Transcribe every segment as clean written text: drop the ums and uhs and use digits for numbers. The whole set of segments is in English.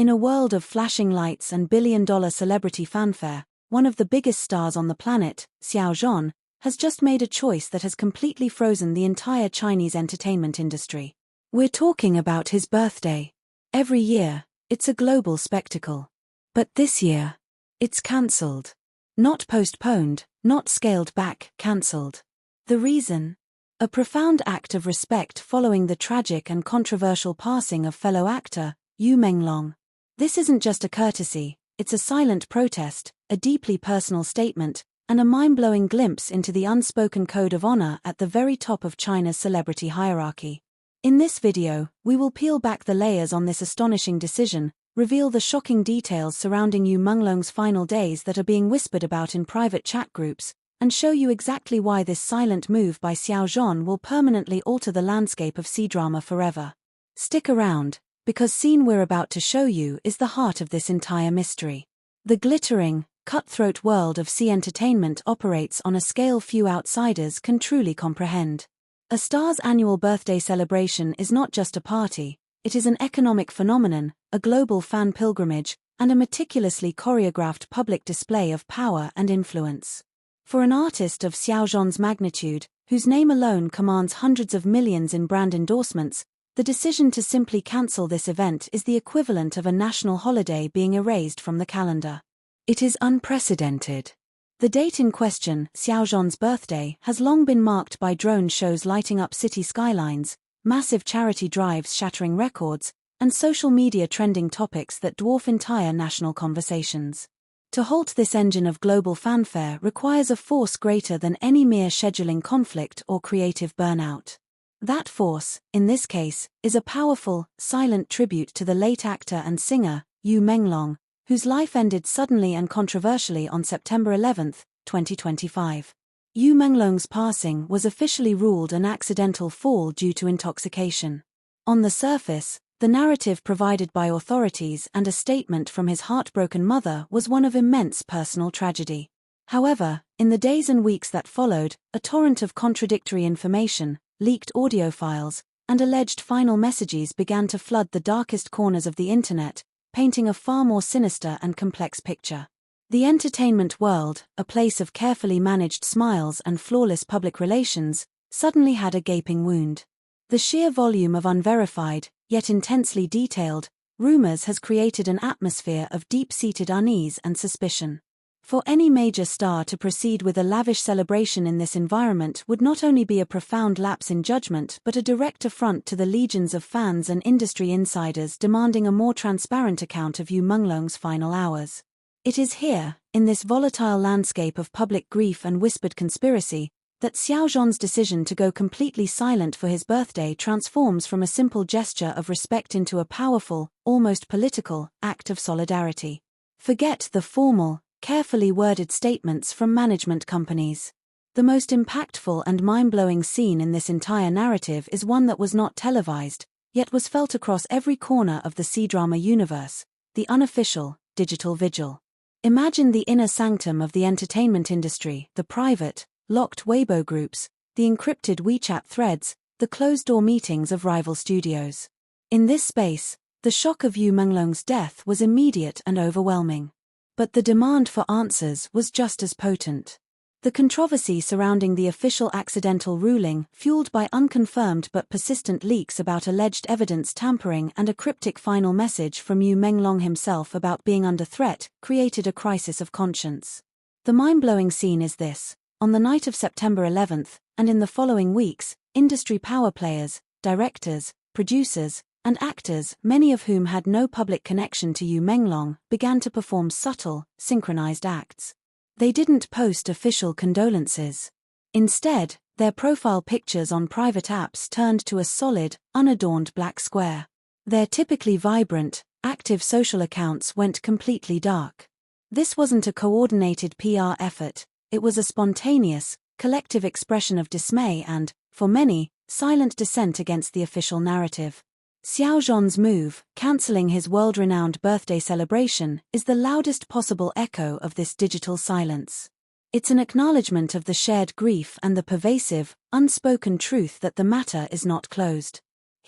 In a world of flashing lights and billion-dollar celebrity fanfare, one of the biggest stars on the planet, Xiao Zhan, has just made a choice that has completely frozen the entire Chinese entertainment industry. We're talking about his birthday. Every year, it's a global spectacle. But this year, it's cancelled. Not postponed, not scaled back, cancelled. The reason? A profound act of respect following the tragic and controversial passing of fellow actor, Yu Menglong. This isn't just a courtesy, it's a silent protest, a deeply personal statement, and a mind-blowing glimpse into the unspoken code of honor at the very top of China's celebrity hierarchy. In this video, we will peel back the layers on this astonishing decision, reveal the shocking details surrounding Yu Menglong's final days that are being whispered about in private chat groups, and show you exactly why this silent move by Xiao Zhan will permanently alter the landscape of cdrama forever. Stick around, because scene we're about to show you is the heart of this entire mystery. The glittering, cutthroat world of entertainment operates on a scale few outsiders can truly comprehend. A star's annual birthday celebration is not just a party, it is an economic phenomenon, a global fan pilgrimage, and a meticulously choreographed public display of power and influence. For an artist of Xiao Zhan's magnitude, whose name alone commands hundreds of millions in brand endorsements, the decision to simply cancel this event is the equivalent of a national holiday being erased from the calendar. It is unprecedented. The date in question, Xiao Zhan's birthday, has long been marked by drone shows lighting up city skylines, massive charity drives shattering records, and social media trending topics that dwarf entire national conversations. To halt this engine of global fanfare requires a force greater than any mere scheduling conflict or creative burnout. That force, in this case, is a powerful, silent tribute to the late actor and singer, Yu Menglong, whose life ended suddenly and controversially on September 11, 2025. Yu Menglong's passing was officially ruled an accidental fall due to intoxication. On the surface, the narrative provided by authorities and a statement from his heartbroken mother was one of immense personal tragedy. However, in the days and weeks that followed, a torrent of contradictory information, leaked audio files, and alleged final messages began to flood the darkest corners of the internet, painting a far more sinister and complex picture. The entertainment world, a place of carefully managed smiles and flawless public relations, suddenly had a gaping wound. The sheer volume of unverified, yet intensely detailed, rumors has created an atmosphere of deep-seated unease and suspicion. For any major star to proceed with a lavish celebration in this environment would not only be a profound lapse in judgment but a direct affront to the legions of fans and industry insiders demanding a more transparent account of Yu Menglong's final hours. It is here, in this volatile landscape of public grief and whispered conspiracy, that Xiao Zhan's decision to go completely silent for his birthday transforms from a simple gesture of respect into a powerful, almost political, act of solidarity. Forget the formal, carefully worded statements from management companies. The most impactful and mind-blowing scene in this entire narrative is one that was not televised, yet was felt across every corner of the cdrama universe, the unofficial, digital vigil. Imagine the inner sanctum of the entertainment industry, the private, locked Weibo groups, the encrypted WeChat threads, the closed-door meetings of rival studios. In this space, the shock of Yu Menglong's death was immediate and overwhelming. But the demand for answers was just as potent. The controversy surrounding the official accidental ruling, fueled by unconfirmed but persistent leaks about alleged evidence tampering and a cryptic final message from Yu Menglong himself about being under threat, created a crisis of conscience. The mind-blowing scene is this: on the night of September 11th, and in the following weeks, industry power players, directors, producers, and actors, many of whom had no public connection to Yu Menglong, began to perform subtle, synchronized acts. They didn't post official condolences. Instead, their profile pictures on private apps turned to a solid, unadorned black square. Their typically vibrant, active social accounts went completely dark. This wasn't a coordinated PR effort, it was a spontaneous, collective expression of dismay and, for many, silent dissent against the official narrative. Xiao Zhan's move, cancelling his world-renowned birthday celebration, is the loudest possible echo of this digital silence. It's an acknowledgement of the shared grief and the pervasive, unspoken truth that the matter is not closed.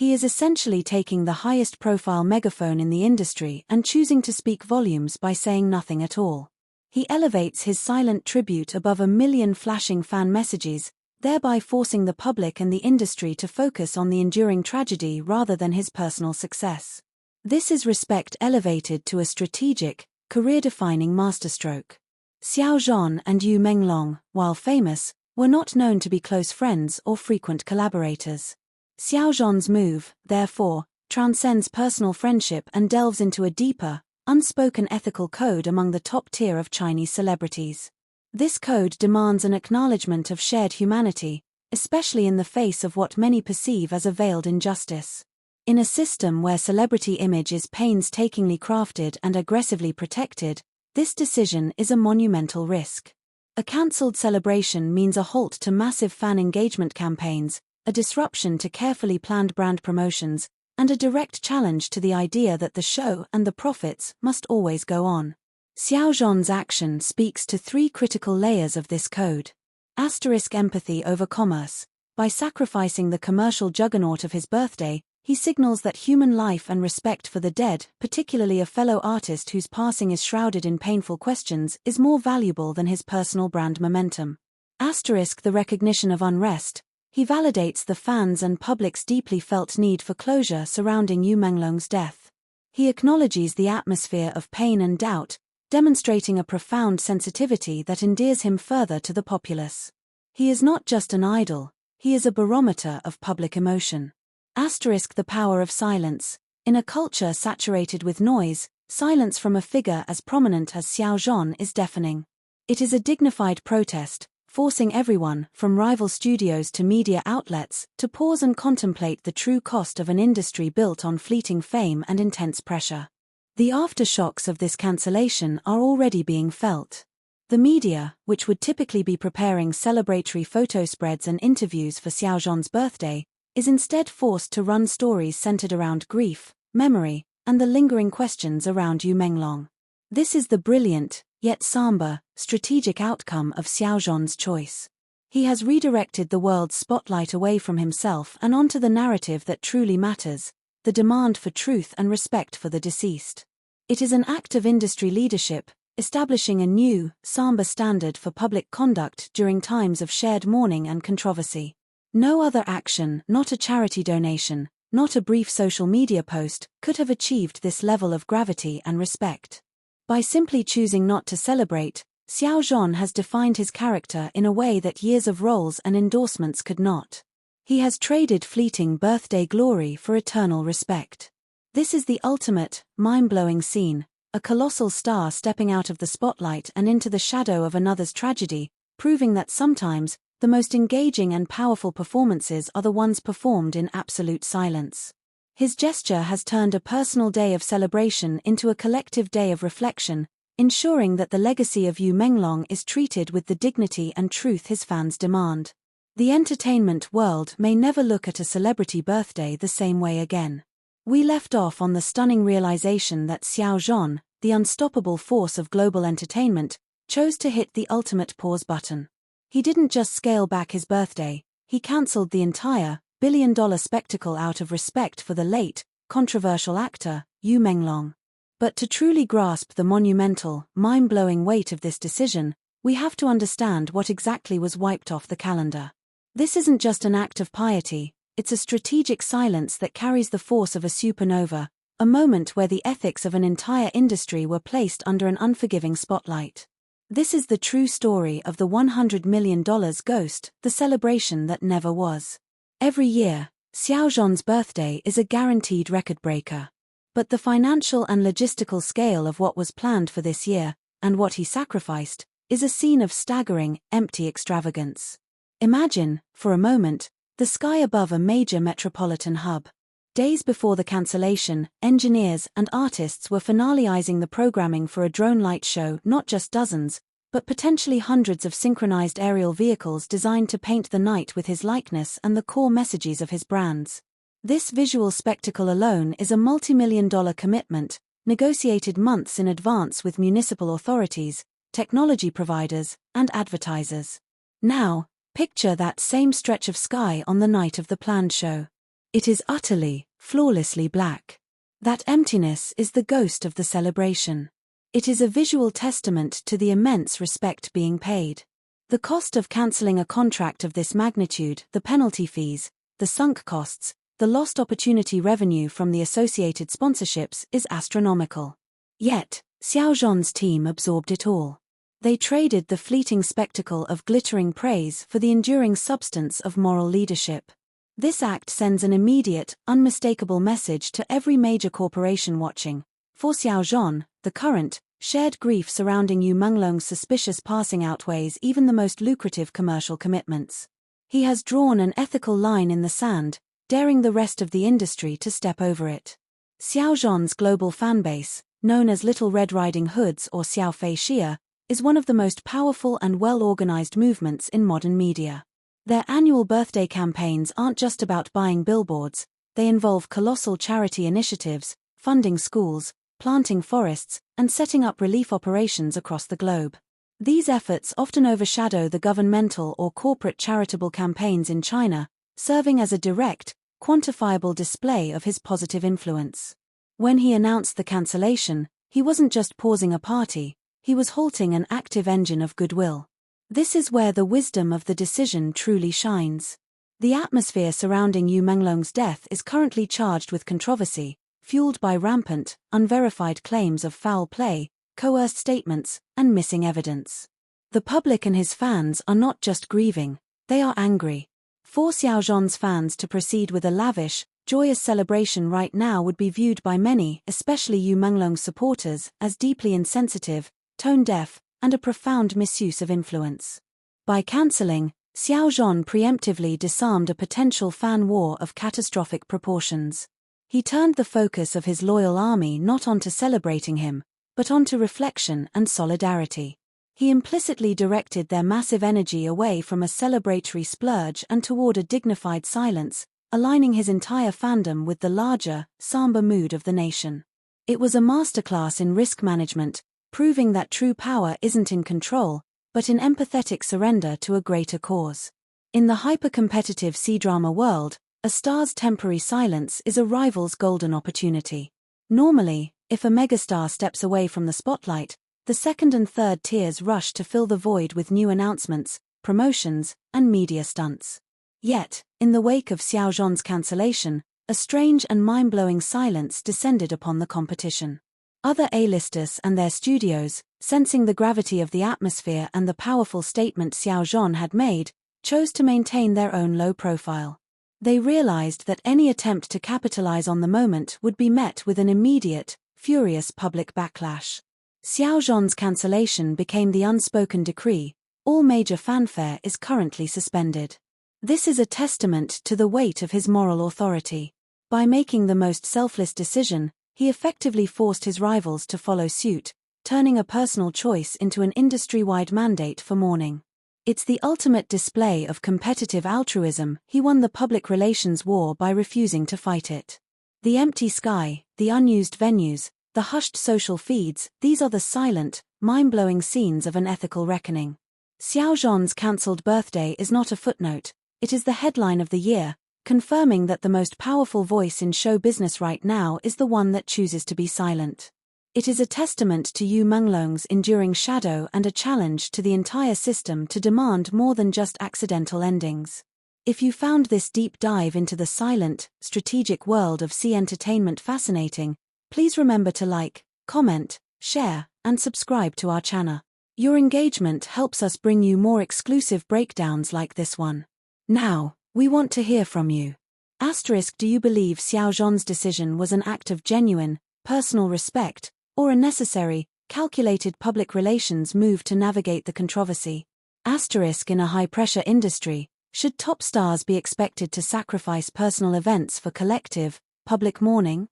He is essentially taking the highest-profile megaphone in the industry and choosing to speak volumes by saying nothing at all. He elevates his silent tribute above a million flashing fan messages, thereby forcing the public and the industry to focus on the enduring tragedy rather than his personal success. This is respect elevated to a strategic, career-defining masterstroke. Xiao Zhan and Yu Menglong, while famous, were not known to be close friends or frequent collaborators. Xiao Zhan's move, therefore, transcends personal friendship and delves into a deeper, unspoken ethical code among the top tier of Chinese celebrities. This code demands an acknowledgement of shared humanity, especially in the face of what many perceive as a veiled injustice. In a system where celebrity image is painstakingly crafted and aggressively protected, this decision is a monumental risk. A cancelled celebration means a halt to massive fan engagement campaigns, a disruption to carefully planned brand promotions, and a direct challenge to the idea that the show and the profits must always go on. Xiao Zhan's action speaks to three critical layers of this code. Empathy over commerce. By sacrificing the commercial juggernaut of his birthday, he signals that human life and respect for the dead, particularly a fellow artist whose passing is shrouded in painful questions, is more valuable than his personal brand momentum. The recognition of unrest. He validates the fans' and public's deeply felt need for closure surrounding Yu Menglong's death. He acknowledges the atmosphere of pain and doubt, demonstrating a profound sensitivity that endears him further to the populace. He is not just an idol, he is a barometer of public emotion. The power of silence. In a culture saturated with noise, silence from a figure as prominent as Xiao Zhan is deafening. It is a dignified protest, forcing everyone, from rival studios to media outlets, to pause and contemplate the true cost of an industry built on fleeting fame and intense pressure. The aftershocks of this cancellation are already being felt. The media, which would typically be preparing celebratory photo spreads and interviews for Xiao Zhan's birthday, is instead forced to run stories centered around grief, memory, and the lingering questions around Yu Menglong. This is the brilliant, yet somber, strategic outcome of Xiao Zhan's choice. He has redirected the world's spotlight away from himself and onto the narrative that truly matters, the demand for truth and respect for the deceased. It is an act of industry leadership, establishing a new, somber standard for public conduct during times of shared mourning and controversy. No other action, not a charity donation, not a brief social media post, could have achieved this level of gravity and respect. By simply choosing not to celebrate, Xiao Zhan has defined his character in a way that years of roles and endorsements could not. He has traded fleeting birthday glory for eternal respect. This is the ultimate, mind-blowing scene, a colossal star stepping out of the spotlight and into the shadow of another's tragedy, proving that sometimes, the most engaging and powerful performances are the ones performed in absolute silence. His gesture has turned a personal day of celebration into a collective day of reflection, ensuring that the legacy of Yu Menglong is treated with the dignity and truth his fans demand. The entertainment world may never look at a celebrity birthday the same way again. We left off on the stunning realization that Xiao Zhan, the unstoppable force of global entertainment, chose to hit the ultimate pause button. He didn't just scale back his birthday, he cancelled the entire, billion-dollar spectacle out of respect for the late, controversial actor, Yu Menglong. But to truly grasp the monumental, mind-blowing weight of this decision, we have to understand what exactly was wiped off the calendar. This isn't just an act of piety, it's a strategic silence that carries the force of a supernova, a moment where the ethics of an entire industry were placed under an unforgiving spotlight. This is the true story of the $100 million ghost, the celebration that never was. Every year, Xiao Zhan's birthday is a guaranteed record breaker. But the financial and logistical scale of what was planned for this year, and what he sacrificed, is a scene of staggering, empty extravagance. Imagine, for a moment, the sky above a major metropolitan hub. Days before the cancellation, engineers and artists were finalizing the programming for a drone light show, not just dozens, but potentially hundreds of synchronized aerial vehicles designed to paint the night with his likeness and the core messages of his brands. This visual spectacle alone is a multi-million-dollar commitment, negotiated months in advance with municipal authorities, technology providers, and advertisers. Now, picture that same stretch of sky on the night of the planned show. It is utterly, flawlessly black. That emptiness is the ghost of the celebration. It is a visual testament to the immense respect being paid. The cost of cancelling a contract of this magnitude, the penalty fees, the sunk costs, the lost opportunity revenue from the associated sponsorships is astronomical. Yet, Xiao Zhan's team absorbed it all. They traded the fleeting spectacle of glittering praise for the enduring substance of moral leadership. This act sends an immediate, unmistakable message to every major corporation watching. For Xiao Zhan, the current, shared grief surrounding Yu Menglong's suspicious passing outweighs even the most lucrative commercial commitments. He has drawn an ethical line in the sand, daring the rest of the industry to step over it. Xiao Zhan's global fanbase, known as Little Red Riding Hoods or Xiao Fei Xia, is one of the most powerful and well-organized movements in modern media. Their annual birthday campaigns aren't just about buying billboards, they involve colossal charity initiatives, funding schools, planting forests, and setting up relief operations across the globe. These efforts often overshadow the governmental or corporate charitable campaigns in China, serving as a direct, quantifiable display of his positive influence. When he announced the cancellation, he wasn't just pausing a party, he was halting an active engine of goodwill. This is where the wisdom of the decision truly shines. The atmosphere surrounding Yu Menglong's death is currently charged with controversy, fueled by rampant, unverified claims of foul play, coerced statements, and missing evidence. The public and his fans are not just grieving, they are angry. For Xiao Zhan's fans to proceed with a lavish, joyous celebration right now would be viewed by many, especially Yu Menglong's supporters, as deeply insensitive, tone-deaf, and a profound misuse of influence. By cancelling, Xiao Zhan preemptively disarmed a potential fan war of catastrophic proportions. He turned the focus of his loyal army not onto celebrating him, but onto reflection and solidarity. He implicitly directed their massive energy away from a celebratory splurge and toward a dignified silence, aligning his entire fandom with the larger, somber mood of the nation. It was a masterclass in risk management, proving that true power isn't in control, but in empathetic surrender to a greater cause. In the hyper-competitive cdrama world, a star's temporary silence is a rival's golden opportunity. Normally, if a megastar steps away from the spotlight, the second and third tiers rush to fill the void with new announcements, promotions, and media stunts. Yet, in the wake of Xiao Zhan's cancellation, a strange and mind-blowing silence descended upon the competition. Other A-listers and their studios, sensing the gravity of the atmosphere and the powerful statement Xiao Zhan had made, chose to maintain their own low profile. They realized that any attempt to capitalize on the moment would be met with an immediate, furious public backlash. Xiao Zhan's cancellation became the unspoken decree: all major fanfare is currently suspended. This is a testament to the weight of his moral authority. By making the most selfless decision, he effectively forced his rivals to follow suit, turning a personal choice into an industry-wide mandate for mourning. It's the ultimate display of competitive altruism. He won the public relations war by refusing to fight it. The empty sky, the unused venues, the hushed social feeds, these are the silent, mind-blowing scenes of an ethical reckoning. Xiao Zhan's cancelled birthday is not a footnote, it is the headline of the year, confirming that the most powerful voice in show business right now is the one that chooses to be silent. It is a testament to Yu Menglong's enduring shadow and a challenge to the entire system to demand more than just accidental endings. If you found this deep dive into the silent, strategic world of C entertainment fascinating, please remember to like, comment, share, and subscribe to our channel. Your engagement helps us bring you more exclusive breakdowns like this one. Now, we want to hear from you. Do you believe Xiao Zhan's decision was an act of genuine, personal respect, or a necessary, calculated public relations move to navigate the controversy? In a high-pressure industry, should top stars be expected to sacrifice personal events for collective, public mourning?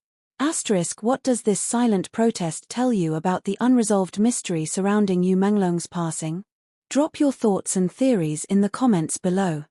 What does this silent protest tell you about the unresolved mystery surrounding Yu Menglong's passing? Drop your thoughts and theories in the comments below.